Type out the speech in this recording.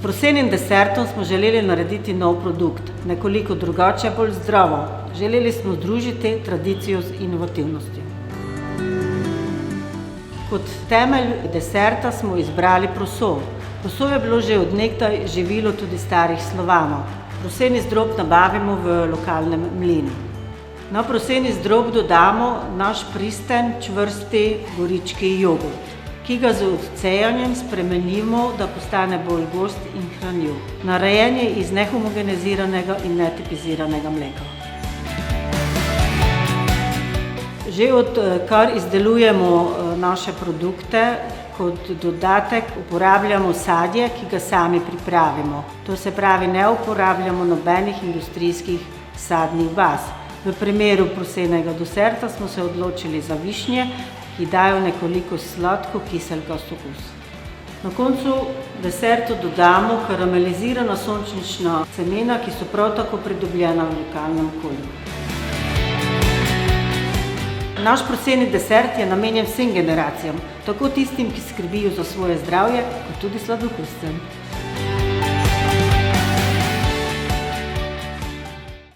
prosenim desertom smo želeli narediti nov produkt, nekoliko drugače, bolj zdravo. Želeli smo združiti tradicijo z inovativnostjo. Kot temelj deserta smo izbrali proso. Proso je bilo že od nekdaj živilo tudi starih Slovanov. Proseni zdrob nabavimo v lokalnem mlinu. Na proseni zdrob dodamo naš pristen, čvrsti gorički jogurt, ki ga z odcejanjem spremenimo, da postane bolj gost in hranljiv. Narejen je iz nehomogeniziranega in netipiziranega mleka. Že odkar izdelujemo naše produkte, kot dodatek uporabljamo sadje, ki ga sami pripravimo. To se pravi, ne uporabljamo nobenih industrijskih sadnih baz. V primeru prosenega deserta smo se odločili za višnje, ki dajo nekoliko sladko-kiselkast okus. Na koncu desertu dodamo karamelizirana sončnična semena, ki so prav tako pridobljena v lokalnem okolju. Naš proseni desert je namenjen vsem generacijam, tako tistim, ki skrbijo za svoje zdravje, kot tudi sladokuscem.